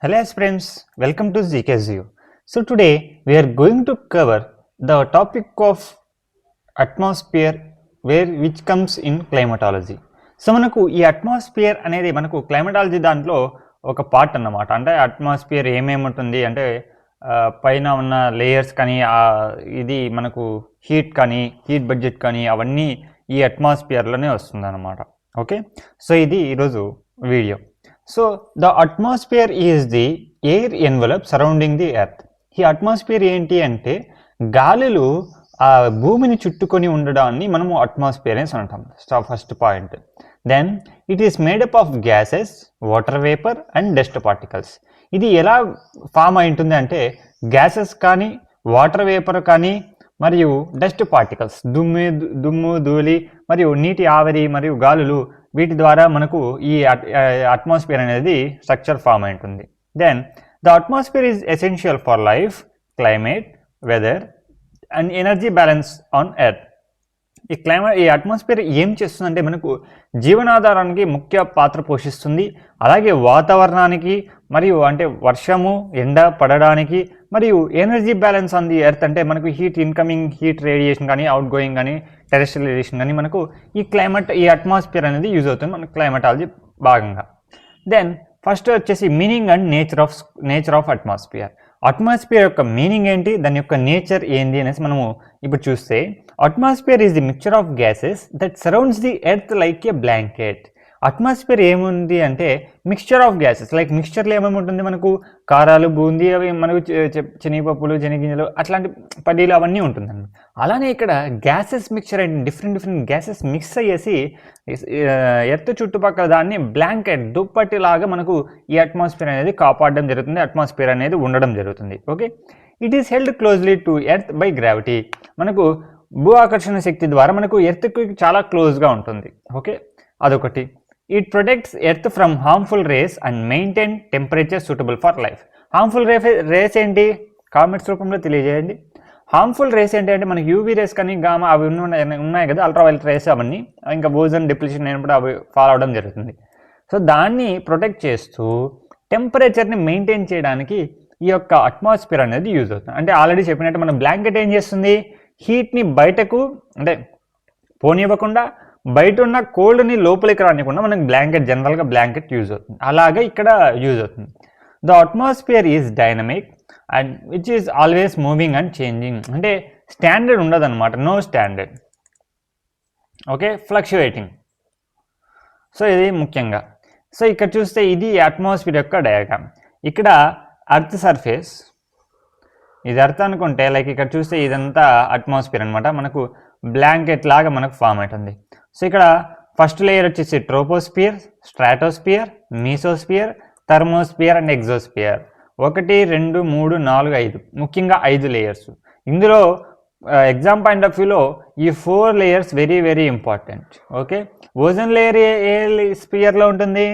Hello friends, welcome to ZKZU. So today we are going to cover the topic of atmosphere which comes in climatology. So మనకు ఈ atmosphere అనేది మనకు climatology దాంట్లో ఒక part అన్నమాట. అంటే అట్మాస్ఫియర్ ఏమేమి ఉంటుంది అంటే పైన ఉన్న లేయర్స్ కానీ ఇది మనకు హీట్ కానీ హీట్ బడ్జెట్ కానీ అవన్నీ ఈ అట్మాస్ఫియర్లోనే వస్తుంది అన్నమాట. ఓకే, సో ఇది ఈరోజు video. So the atmosphere is the air envelope surrounding the earth. ఈ అట్మాస్ఫియర్ ఏంటి అంటే గాలులు ఆ భూమిని చుట్టుకొని ఉండడాన్ని మనము అట్మాస్ఫియర్ అని అంటాం. First point. Then it is made up of gases, water vapour and dust particles. ఇది ఎలా ఫామ్ అయి ఉంటుంది అంటే గ్యాసెస్ కానీ వాటర్ వేపర్ కానీ మరియు డస్ట్ పార్టికల్స్ దుమ్ము ధూళి మరియు నీటి ఆవిరి మరియు గాలులు వీటి ద్వారా మనకు ఈ అట్మాస్ఫియర్ అనేది స్ట్రక్చర్ ఫామ్ అయి ఉంటుంది. Then the atmosphere is essential for life, climate, weather and energy balance on earth. ఈ అట్మాస్ఫియర్ ఏం చేస్తుందంటే మనకు జీవనాధారానికి ముఖ్య పాత్ర పోషిస్తుంది. అలాగే వాతావరణానికి మరియు అంటే వర్షము ఎండ పడడానికి మరియు energy balance on the earth అంటే మనకు హీట్ ఇన్కమింగ్ హీట్ రేడియేషన్ కానీ అవుట్ గోయింగ్ కానీ టెరెస్ట్రియల్ రేడియేషన్ కానీ మనకు ఈ అట్మాస్ఫియర్ అనేది యూజ్ అవుతుంది మన క్లైమటాలజీ భాగంగా. దెన్ ఫస్ట్ వచ్చేసి meaning and nature of atmosphere. Atmosphere యొక్క మీనింగ్ ఏంటి, దాని యొక్క నేచర్ ఏంటి అనేసి మనము ఇప్పుడు చూస్తే atmosphere is the mixture of gases that surrounds the earth like A blanket. Atmosphere ఏముంది అంటే మిక్స్చర్ ఆఫ్ గ్యాసెస్. లైక్ మిక్స్చర్లో ఏమేమి ఉంటుంది మనకు కారాలు, బూందీ, అవి మనకు శనగపప్పులు, శనగింజలు అట్లాంటి పల్లీలు అవన్నీ ఉంటుందండి. అలానే ఇక్కడ gases mixture and different gases mix అయ్యేసి ఎర్త్ చుట్టుపక్కల దాన్ని బ్లాంకెట్ దుప్పటిలాగా మనకు ఈ అట్మాస్ఫియర్ అనేది కాపాడడం జరుగుతుంది, అట్మాస్ఫియర్ అనేది ఉండడం జరుగుతుంది. Okay, it is held closely to earth by gravity. మనకు భూ ఆకర్షణ శక్తి ద్వారా మనకు ఎర్త్కి చాలా క్లోజ్గా ఉంటుంది. ఓకే, అదొకటి. It protects earth from harmful rays and maintain temperature suitable for life. Harmful rays ఏంటి కామెంట్స్ రూపంలో తెలియజేయండి. హార్మ్ఫుల్ రేస్ ఏంటి అంటే మనకి యూవీ రేస్ కానీ గామా అవి ఉన్నాయి కదా, అల్ట్రావైలెట్ రేస్ అవన్నీ, ఇంకా ఓజోన్ డిప్లీషన్ అయినప్పుడు అవి ఫాలో అవడం జరుగుతుంది. సో దాన్ని ప్రొటెక్ట్ చేస్తూ టెంపరేచర్ని మెయింటైన్ చేయడానికి ఈ యొక్క అట్మాస్ఫియర్ అనేది యూజ్ అవుతుంది. అంటే ఆల్రెడీ చెప్పినట్టు మన బ్లాంకెట్ ఏం చేస్తుంది, హీట్ని బయటకు అంటే పోనివ్వకుండా బయట ఉన్న కోల్డ్ని లోపలికి రానివ్వకుండా మనకి జనరల్గా బ్లాంకెట్ యూజ్ అవుతుంది. అలాగే ఇక్కడ యూజ్ అవుతుంది. The atmosphere is dynamic and which is always moving and changing. అంటే స్టాండర్డ్ ఉండదు అనమాట, no standard. Okay, fluctuating. So ఇది ముఖ్యంగా. సో ఇక్కడ చూస్తే ఇది అట్మాస్ఫియర్ యొక్క డయాగ్రామ్. ఇక్కడ అర్త్ సర్ఫేస్, ఇది అర్త్ అనుకుంటే లైక్ ఇక్కడ చూస్తే ఇదంతా అట్మాస్ఫియర్ అనమాట. మనకు బ్లాంకెట్ లాగా మనకు ఫామ్ అవుతుంది. సో ఇక్కడ ఫస్ట్ లేయర్ వచ్చేసి ట్రోపోస్ఫియర్, స్ట్రాటోస్ఫియర్, మీసోస్ఫియర్, థర్మోస్ఫియర్ అండ్ ఎగ్జోస్ఫియర్. 1, 2, 3, 4, 5 ముఖ్యంగా 5 లేయర్స్. ఇందులో ఎగ్జామ్ పాయింట్ ఆఫ్ వ్యూలో ఈ 4 layers very very important. Okay, ozone layer ఏ స్పియర్లో ఉంటుంది,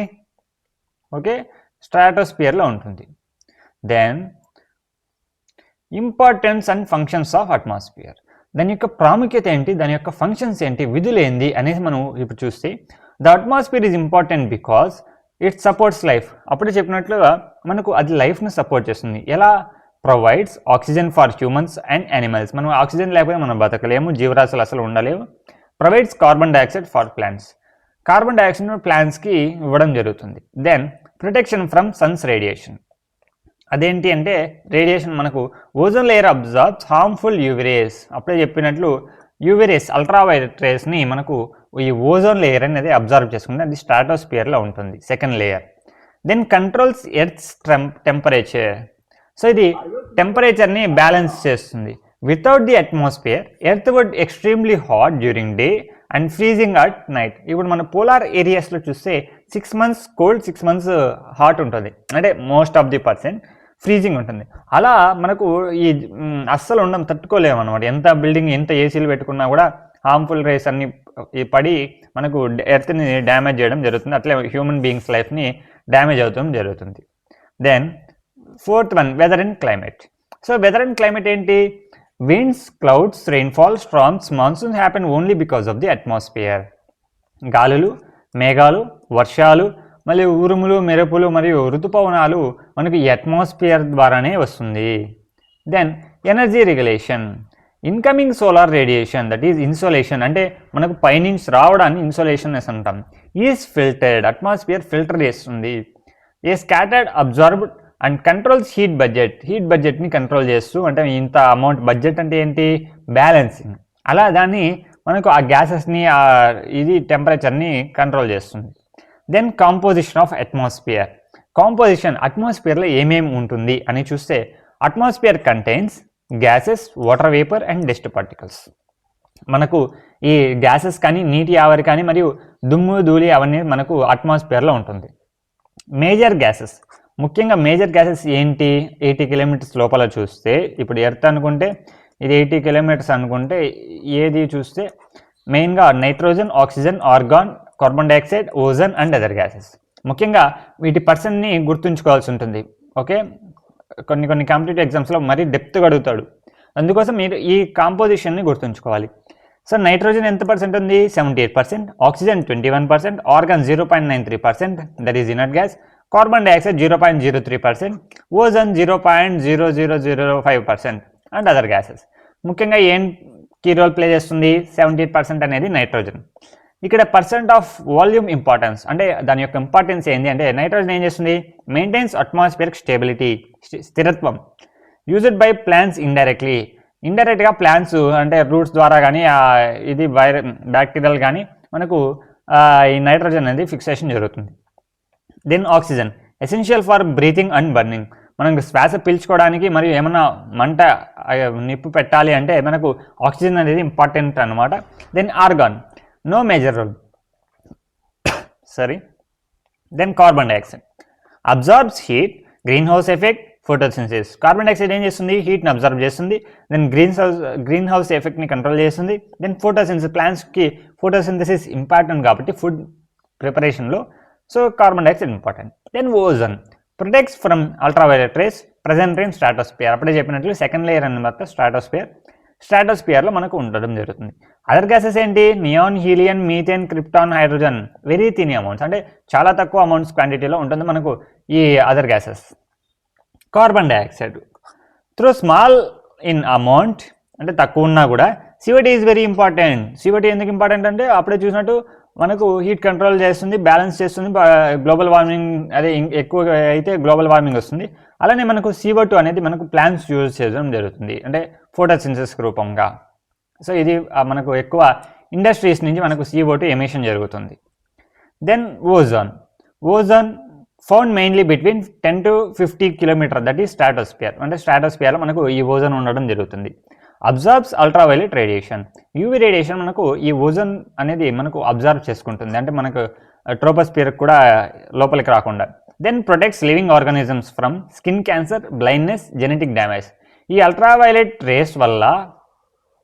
ఓకే స్ట్రాటోస్ఫియర్లో ఉంటుంది. Then importance and functions of atmosphere. దాని యొక్క ప్రాముఖ్యత ఏంటి, దాని యొక్క ఫంక్షన్స్ ఏంటి, విధులు ఏంటి అనేది మనం ఇప్పుడు చూస్తే the atmosphere is important because it supports life. అప్పుడే చెప్పినట్లుగా మనకు అది లైఫ్ని సపోర్ట్ చేస్తుంది. ఎలా, provides oxygen for humans and animals. మనం ఆక్సిజన్ లేకపోతే మనం బతకలేము, జీవరాశులు అసలు ఉండలేవు. Provides carbon dioxide for plants. Carbon dioxide ప్లాంట్స్కి ఇవ్వడం జరుగుతుంది. Then protection from sun's radiation. అదేంటి అంటే రేడియేషన్ మనకు ozone layer absorbs harmful UV rays. అప్పుడే చెప్పినట్లు యూవీ రేస్, అల్ట్రావైలెట్ రేస్ని మనకు ఈ ఓజోన్ లేయర్ అనేది అబ్జర్వ్ చేసుకుంటే అది స్ట్రాటోస్ఫియర్లో ఉంటుంది, second layer. Then controls earth's temperature. So ఇది టెంపరేచర్ని బ్యాలెన్స్ చేస్తుంది. Without the atmosphere earth would extremely hot during day and freezing at night. ఇప్పుడు మన పోలార్ ఏరియాస్లో చూస్తే 6 months కోల్డ్, 6 months హాట్ ఉంటుంది. అంటే most of the percent freezing ఉంటుంది. అలా మనకు ఈ అస్సలు తట్టుకోలేము అనమాట. ఎంత బిల్డింగ్, ఎంత ఏసీలు పెట్టుకున్నా కూడా హార్మ్ఫుల్ రేస్ అన్ని పడి మనకు ఎర్త్ని డ్యామేజ్ చేయడం జరుగుతుంది. అట్లే హ్యూమన్ బీయింగ్స్ లైఫ్ని డ్యామేజ్ అవుతాం జరుగుతుంది. Then 4th one weather and climate. So weather and climate ఏంటి, winds, clouds, rainfall, storms, monsoon happen only because of the atmosphere. గాలులు, మేఘాలు, వర్షాలు మళ్ళీ ఉరుములు, మెరుపులు మరియు ఋతుపవనాలు మనకు ఈ అట్మాస్ఫియర్ ద్వారానే వస్తుంది. Then energy regulation, incoming solar radiation that is insolation, అంటే మనకు పైనుంచి రావడాన్ని ఇన్సోలేషన్ అంటాం. ఈజ్ ఫిల్టర్డ్, అట్మాస్ఫియర్ ఫిల్టర్ చేస్తుంది. ఏ scattered, absorbed and controls heat బడ్జెట్ని కంట్రోల్ చేస్తూ, అంటే ఇంత అమౌంట్ బడ్జెట్ అంటే ఏంటి, బ్యాలెన్సింగ్, అలా దాన్ని మనకు ఆ గ్యాసెస్ని ఇది టెంపరేచర్ని కంట్రోల్ చేస్తుంది. Then composition of atmosphere, composition అట్మాస్ఫియర్లో ఏమేమి ఉంటుంది అని చూస్తే atmosphere contains gases, water vapour and dust particles. మనకు ఈ గ్యాసెస్ కానీ, నీటి ఆవిరి కానీ మరియు దుమ్ము, ధూళి అవన్నీ మనకు అట్మాస్ఫియర్లో ఉంటుంది. మేజర్ గ్యాసెస్, ముఖ్యంగా మేజర్ గ్యాసెస్ ఏంటి, 80 కిలోమీటర్స్ లోపల చూస్తే, ఇప్పుడు ఎర్త్ అనుకుంటే ఇది 80 కిలోమీటర్స్ అనుకుంటే, ఏది చూస్తే మెయిన్గా nitrogen, oxygen, organ, carbon dioxide, ozone and other gases. ముఖ్యంగా వీటి పర్సన్ని గుర్తుంచుకోవాల్సి ఉంటుంది. ఓకే, కొన్ని కాంపిటేటివ్ ఎగ్జామ్స్లో మరీ డెప్త్గా అడుగుతాడు, అందుకోసం మీరు ఈ కాంపోజిషన్ని గుర్తుంచుకోవాలి. సో నైట్రోజన్ ఎంత పర్సెంట్ ఉంది, 78%, oxygen 21%, organ 0.93%, that is inert gas, carbon dioxide 0.03%, ozone 0.0005% and other gases. ముఖ్యంగా ఏం కీ రోల్ ప్లే చేస్తుంది, 78% అనేది నైట్రోజన్. ఇక్కడ పర్సెంట్ ఆఫ్ వాల్యూమ్ ఇంపార్టెన్స్, అంటే దాని యొక్క ఇంపార్టెన్స్ ఏంటి అంటే, నైట్రోజన్ ఏం చేస్తుంది, మెయింటైన్స్ అట్మాస్ఫియరిక్ స్టెబిలిటీ, స్థిరత్వం. యూజ్డ్ బై ప్లాంట్స్ ఇండైరెక్ట్గా ప్లాంట్స్ అంటే రూట్స్ ద్వారా కానీ ఇది బ్యాక్టీరియల్ కానీ మనకు ఈ నైట్రోజన్ అనేది ఫిక్సేషన్ జరుగుతుంది. Then oxygen, essential for breathing and burning, మనకు శ్వాస పీల్చుకోవడానికి మరియు ఏమైనా మంట నిప్పు పెట్టాలి అంటే మనకు ఆక్సిజన్ అనేది ఇంపార్టెంట్ అనమాట. Then argon, no major role, then carbon dioxide, absorbs heat, green house effect, photosynthesis. Carbon dioxide ఏం చేస్తుంది, హీట్ని అబ్జర్వ్ చేస్తుంది. దెన్ గ్రీన్ హౌస్ ఎఫెక్ట్ని కంట్రోల్ చేస్తుంది. దెన్ ఫోటోసింథసిస్, ప్లాంట్స్కి ఫోటోసింథసిస్ ఇంపార్టెంట్ కాబట్టి ఫుడ్ ప్రిపరేషన్లో, so carbon dioxide important. Then ozone, protects from ultraviolet rays present in stratosphere. అప్పుడే చెప్పినట్లు సెకండ్ లేయర్ అన్నమాట స్ట్రాటోస్ఫియర్లో మనకు ఉండడం జరుగుతుంది. అదర్ గ్యాసెస్ ఏంటి, neon, helium, methane, krypton, hydrogen, very thin amounts, అంటే చాలా తక్కువ అమౌంట్స్ క్వాంటిటీలో ఉంటుంది మనకు ఈ other gases. Carbon dioxide through small in amount, అంటే తక్కువ ఉన్నా కూడా COT is very important. COT ఎందుకు ఇంపార్టెంట్ అంటే అప్పుడే చూసినట్టు మనకు హీట్ కంట్రోల్ చేస్తుంది, బ్యాలెన్స్ చేస్తుంది, గ్లోబల్ వార్మింగ్ అదే ఎక్కువ అయితే గ్లోబల్ వార్మింగ్ వస్తుంది. అలానే మనకు CO2 అనేది మనకు ప్లాంట్స్ యూజ్ చేయడం జరుగుతుంది, అంటే ఫోటోసింథసిస్ రూపంగా. సో ఇది మనకు ఎక్కువ ఇండస్ట్రీస్ నుంచి మనకు CO2 ఎమిషన్ జరుగుతుంది. Then ozone found mainly between 10 to 50 kilometre, that is stratosphere, అంటే స్ట్రాటోస్ఫియర్లో మనకు ఈ ఓజోన్ ఉండడం జరుగుతుంది. Absorbs ultraviolet radiation, UV radiation మనకు ఈ ఓజోన్ అనేది మనకు అబ్జర్వ్ చేసుకుంటుంది, అంటే మనకు ట్రోపోస్ఫియర్ కూడా లోపలికి రాకుండా. Then protects living organisms from skin cancer, blindness, genetic damage. ఈ అల్ట్రావైలెట్ రేస్ వల్ల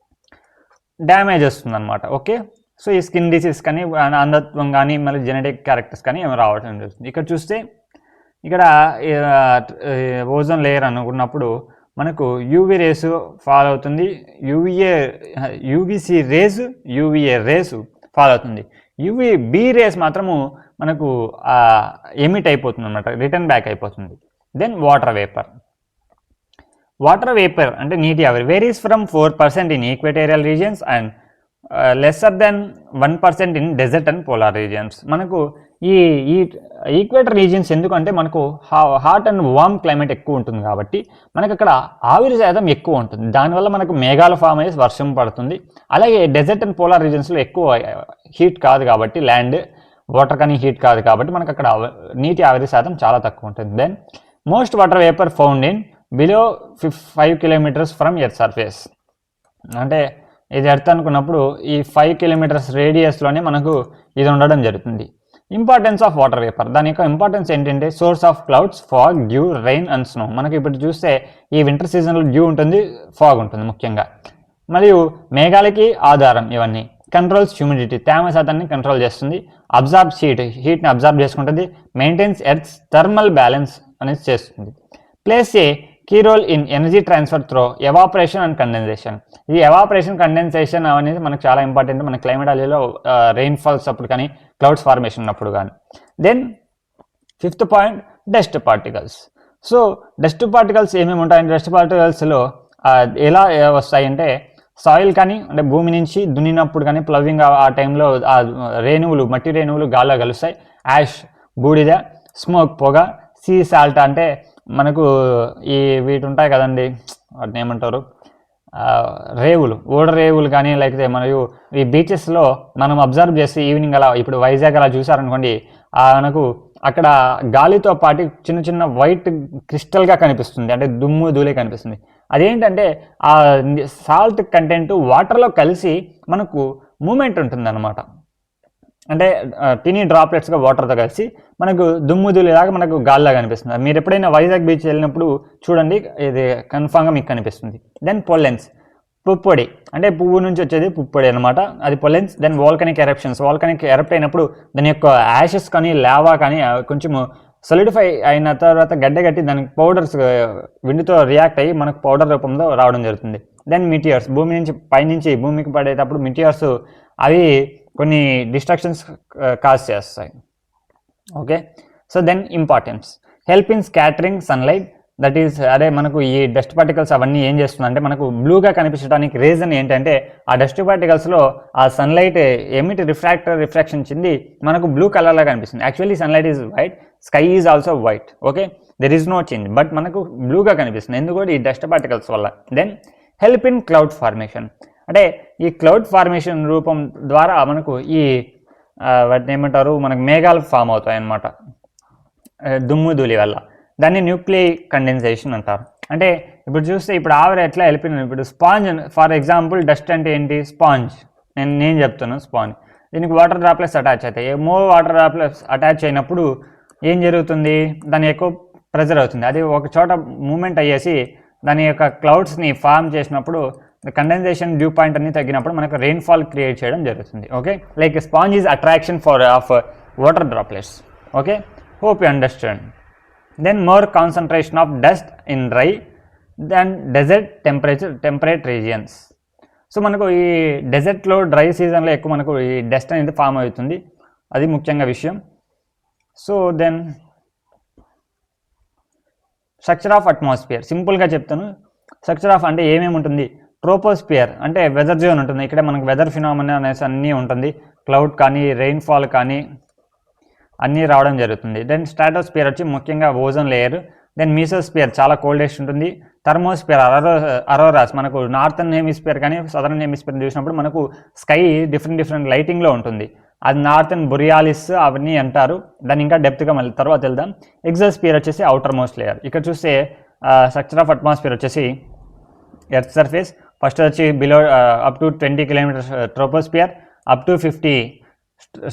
డ్యామేజ్ వస్తుంది అనమాట. ఓకే, సో ఈ స్కిన్ డిసీజ్ కానీ, అంధత్వం కానీ, మళ్ళీ జెనెటిక్ క్యారెక్టర్స్ కానీ ఏమి రావడం జరుగుతుంది. ఇక్కడ చూస్తే ఇక్కడ ఓజోన్ లేయర్ అనుకున్నప్పుడు మనకు యూవీ రేసు ఫాలో అవుతుంది, UVC rays, UVA rays follow అవుతుంది. యూవీబీ రేస్ మాత్రము మనకు ఎమిట్ అయిపోతుంది అనమాట, రిటర్న్ బ్యాక్ అయిపోతుంది. దెన్ వాటర్ వేపర్ అంటే నీటి ఆవిరి, varies from 4% in equatorial regions and lesser than 1% in desert and polar regions. మనకు ఈ ఈక్వేటర్ రీజియన్స్ ఎందుకంటే మనకు హాట్ అండ్ వార్మ్ క్లైమేట్ ఎక్కువ ఉంటుంది కాబట్టి మనకు అక్కడ ఆవిరి శాతం ఎక్కువ ఉంటుంది, దానివల్ల మనకు మేఘాలు ఫామ్ అయ్యి వర్షం పడుతుంది. అలాగే డెజర్ట్ అండ్ పోలార్ రీజియన్స్లో ఎక్కువ హీట్ కాదు కాబట్టి, ల్యాండ్ వాటర్ కానీ హీట్ కాదు కాబట్టి మనకు అక్కడ నీటి ఆవిరి శాతం చాలా తక్కువ ఉంటుంది. Then most water vapour found in below 5 kilometres from earth surface, అంటే ఇది ఎర్త్ అనుకున్నప్పుడు ఈ 5 కిలోమీటర్స్ రేడియస్లోనే మనకు ఇది ఉండడం జరుగుతుంది. ఇంపార్టెన్స్ ఆఫ్ వాటర్ వేపర్, దాని యొక్క ఇంపార్టెన్స్ ఏంటంటే source of clouds, fog, due, rain and snow. మనకి ఇప్పుడు చూస్తే ఈ వింటర్ సీజన్లో డ్యూ ఉంటుంది, ఫాగ్ ఉంటుంది ముఖ్యంగా, మరియు మేఘాలకి ఆధారం ఇవన్నీ. కంట్రోల్స్ హ్యూమిడిటీ, తేమ శాతాన్ని కంట్రోల్ చేస్తుంది. అబ్జార్బ్స్ హీట్ని అబ్జార్బ్ చేసుకుంటుంది. మెయింటైన్స్ ఎర్త్స్ థర్మల్ బ్యాలెన్స్ అనేది చేస్తుంది. Plays a key role in energy transfer through evaporation and condensation. ఈ ఎవాపరేషన్, కండెన్సేషన్ అనేది మనకు చాలా ఇంపార్టెంట్ మన క్లైమేటాలజీలో, రెయిన్ ఫాల్స్ అప్పుడు కానీ, క్లౌడ్స్ ఫార్మేషన్ అప్పుడు కానీ. Then fifth point dust particles. So dust particles ఏమేమి ఉంటాయంటే డస్ట్ పార్టికల్స్లో ఎలా వస్తాయంటే సాయిల్ కానీ అంటే భూమి నుంచి దున్నినప్పుడు కానీ ప్లవింగ్ ఆ టైంలో ఆ రేణువులు మట్టి రేణువులు గాల్లో కలుస్తాయి. యాష్ బూడిద, స్మోక్ పొగ, సీ సాల్ట్ అంటే మనకు ఈ వీటి ఉంటాయి కదండి వాటిని ఏమంటారు రేవులు, ఓడ రేవులు కానీ లేకపోతే మరియు ఈ బీచెస్లో మనం అబ్జర్వ్ చేస్తే ఈవినింగ్ అలా ఇప్పుడు వైజాగ్ అలా చూసారనుకోండి మనకు అక్కడ గాలితో పాటు చిన్న చిన్న వైట్ క్రిస్టల్గా కనిపిస్తుంది, అంటే దుమ్ము ధూళి కనిపిస్తుంది. అదేంటంటే ఆ సాల్ట్ కంటెంట్ వాటర్లో కలిసి మనకు మూమెంట్ ఉంటుంది అన్నమాట. అంటే టినీ డ్రాప్లెట్స్గా వాటర్తో కలిసి మనకు దుమ్ము ధూళిలాగా మనకు గాలిలా కనిపిస్తుంది. మీరు ఎప్పుడైనా వైజాగ్ బీచ్ వెళ్ళినప్పుడు చూడండి, ఇది కన్ఫామ్గా మీకు కనిపిస్తుంది. దెన్ పొల్లెన్స్, పుప్పొడి అంటే పువ్వు నుంచి వచ్చేది పుప్పొడి అనమాట, అది pollens. Then volcanic eruptions, volcanic erupt అయినప్పుడు దాని యొక్క యాషెస్ కానీ లావా కానీ కొంచెం సొలిడిఫై అయిన తర్వాత గడ్డగట్టి దానికి పౌడర్స్ విండుతో రియాక్ట్ అయ్యి మనకు పౌడర్ రూపంలో రావడం జరుగుతుంది. దెన్ మిటియర్స్, భూమి నుంచి పైనుంచి భూమికి పడేటప్పుడు మిటియర్స్ అవి కొన్ని డిస్ట్రాక్షన్స్ కాజ్ చేస్తాయి. Okay, so then importance, help in scattering sunlight, that is అదే మనకు ఈ డస్ట్ పార్టికల్స్ అవన్నీ ఏం చేస్తుందంటే మనకు బ్లూగా కనిపించడానికి రీజన్ ఏంటంటే ఆ డస్ట్ పార్టికల్స్లో ఆ సన్లైట్ ఏమిటి రిఫ్రాక్షన్ చెంది మనకు బ్లూ కలర్లో కనిపిస్తుంది. Actually sunlight is white, sky is also white. Okay, there is no change, but మనకు బ్లూగా కనిపిస్తుంది ఎందుకంటే ఈ డస్ట్ పార్టికల్స్ వల్ల. Then help in cloud formation, అంటే ఈ క్లౌడ్ ఫార్మేషన్ రూపం ద్వారా మనకు ఈ వాటిని ఏమంటారు మనకు మేఘాలు ఫామ్ అవుతాయి అన్నమాట దుమ్ము ధూళి వల్ల. దాన్ని న్యూక్లియర్ కండెన్సేషన్ అంటారు. అంటే ఇప్పుడు చూస్తే ఇప్పుడు ఆవిరి ఎట్లా వెళ్ళిపోయింది, ఇప్పుడు స్పాంజ్ ఫర్ ఎగ్జాంపుల్ డస్ట్ అంటే ఏంటి, స్పాంజ్, నేను చెప్తున్నాను స్పాంజ్, దీనికి వాటర్ డ్రాప్లెట్స్ అటాచ్ అవుతాయి. మోర్ వాటర్ డ్రాప్లెట్స్ అటాచ్ అయినప్పుడు ఏం జరుగుతుంది, దాని ఎక్కువ ప్రెజర్ అవుతుంది, అది ఒక చోట మూమెంట్ అయ్యేసి దాని యొక్క క్లౌడ్స్ని ఫామ్ చేసినప్పుడు కండెన్సేషన్ డ్యూ పాయింట్ అన్ని తగ్గినప్పుడు మనకు రెయిన్ఫాల్ క్రియేట్ చేయడం జరుగుతుంది. Okay, like sponge is attraction for of water droplets. Okay, hope you understand. Then more concentration of dust in dry than desert temperate regions. So మనకు ఈ డెజర్ట్లో dry సీజన్లో ఎక్కువ మనకు ఈ డస్ట్ అనేది ఫామ్ అవుతుంది, అది ముఖ్యంగా విషయం. So then structure of atmosphere, సింపుల్గా చెప్తాను. స్ట్రక్చర్ ఆఫ్ అంటే ఏమేమి ఉంటుంది, ట్రోపోస్ఫియర్ అంటే వెదర్ జోన్ ఉంటుంది, ఇక్కడ మనకు వెదర్ ఫినామినా అనేసి అన్నీ ఉంటుంది, క్లౌడ్ కానీ రెయిన్ఫాల్ కానీ అన్నీ రావడం జరుగుతుంది. దెన్ స్ట్రాటోస్ఫియర్ వచ్చి ముఖ్యంగా ఓజోన్ లేయర్. దెన్ మీసోస్ఫియర్ చాలా కోల్డెస్ట్ ఉంటుంది. థర్మోస్ఫియర్ అరోరాస్ మనకు నార్థన్ హెమిస్ఫియర్ కానీ సదర్న్ హెమిస్ఫియర్ చూసినప్పుడు మనకు స్కై డిఫరెంట్ లైటింగ్లో ఉంటుంది, అది నార్థన్ బొరియాలిస్ అవన్నీ అంటారు. దాన్ని ఇంకా డెప్త్గా మళ్ళీ తర్వాత వెళ్దాం. ఎగ్జోస్ఫియర్ వచ్చేసి అవుటర్ మోస్ట్ లేయర్. ఇక్కడ చూస్తే స్ట్రక్చర్ ఆఫ్ అట్మాస్ఫియర్ వచ్చేసి ఎర్త్ సర్ఫేస్ ఫస్ట్ వచ్చి below up to 20 kilometres troposphere, up to 50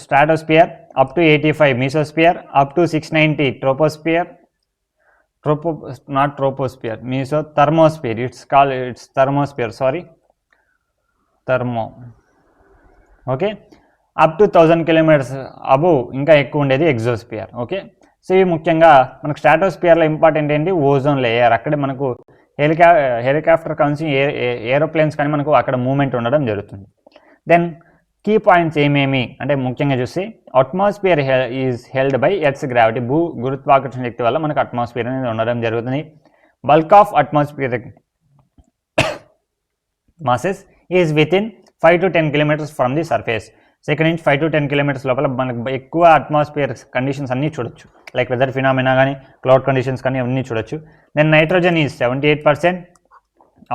stratosphere, up to 85 mesosphere, up to 690 troposphere, not troposphere, thermosphere, it's thermosphere, sorry, thermo. Okay, up to 1000 kilometers above ఇంకా ఎక్కువ ఉండేది ఎగ్జోస్ఫియర్. Okay, so ఇవి ముఖ్యంగా మనకు స్ట్రాటోస్ఫియర్లో important ఏంటి, ozone layer. అక్కడే మనకు helicopter కానీ ఏరోప్లేన్స్ కానీ మనకు అక్కడ మూమెంట్ ఉండడం జరుగుతుంది. దెన్ కీ పాయింట్స్ ఏమేమి అంటే ముఖ్యంగా చూస్తే atmosphere is held by earth's gravity, గురుత్వాకర్షణ శక్తి వల్ల మనకు అట్మాస్ఫియర్ అనేది ఉండడం జరుగుతుంది. Bulk of atmosphere masses is within 5 to 10 kilometres from the surface. So ఇక్కడ నుంచి 5 to 10 కిలోమీటర్స్ లోపల మనకు ఎక్కువ అట్మాస్ఫియర్ కండిషన్స్ అన్నీ చూడొచ్చు, లైక్ వెదర్ ఫినామినా కానీ క్లౌడ్ కండిషన్స్ కానీ అన్నీ చూడొచ్చు. Then nitrogen is 78%,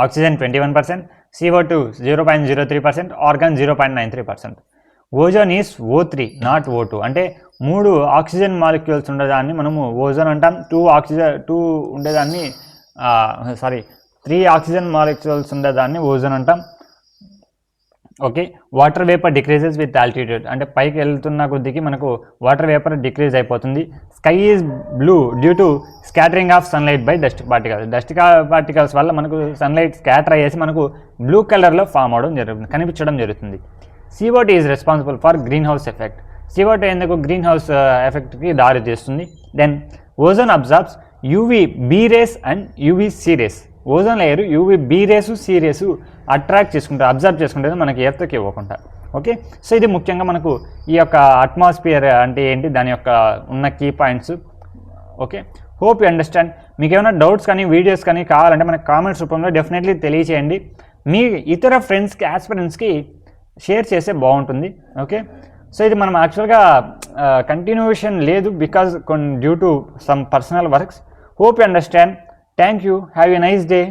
oxygen 21%, CO2 0.03%, argon 0.93%. Ozone is O3 not O2, అంటే 3 ఆక్సిజన్ మాలిక్యూల్స్ ఉండేదాన్ని మనము ఓజోన్ అంటాం, 2 ఉండేదాన్ని 3 ఆక్సిజన్ మాలిక్యూల్స్ ఉండేదాన్ని ఓజోన్ అంటాం. Okay, water vapour decreases with altitude, అంటే పైకి వెళ్తున్న కొద్దికి మనకు వాటర్ వేపర్ డిక్రీజ్ అయిపోతుంది. Sky is blue due to scattering of sunlight by dust particles వల్ల మనకు సన్లైట్ స్కాటర్ అయ్యేసి మనకు బ్లూ కలర్లో ఫామ్ అవడం కనిపించడం జరుగుతుంది. CO2 is responsible for green house effect. CO2 ఎందుకు గ్రీన్ హౌస్ ఎఫెక్ట్కి దారి తీస్తుంది. Then ozone absorbs UVB rays and UVC rays. Ozone layer UVB rays C rays attract చేసుకుంటారు, అబ్జర్వ్ చేసుకుంటారు మనకి ఎర్త్కి ఇవ్వకుండా. ఓకే, సో ఇది ముఖ్యంగా మనకు ఈ యొక్క అట్మాస్ఫియర్ అంటే ఏంటి, దాని యొక్క ఉన్న key points. Okay, hope you understand. మీకు ఏమైనా డౌట్స్ కానీ వీడియోస్ కానీ కావాలంటే మనకి కామెంట్స్ రూపంలో డెఫినెట్లీ తెలియచేయండి. మీ ఇతర ఫ్రెండ్స్కి ఆస్పిరెంట్స్కి షేర్ చేస్తే బాగుంటుంది. ఓకే, సో ఇది మనం యాక్చువల్గా కంటిన్యూషన్ లేదు because due to some personal works. Hope you understand. Thank you. Have a nice day.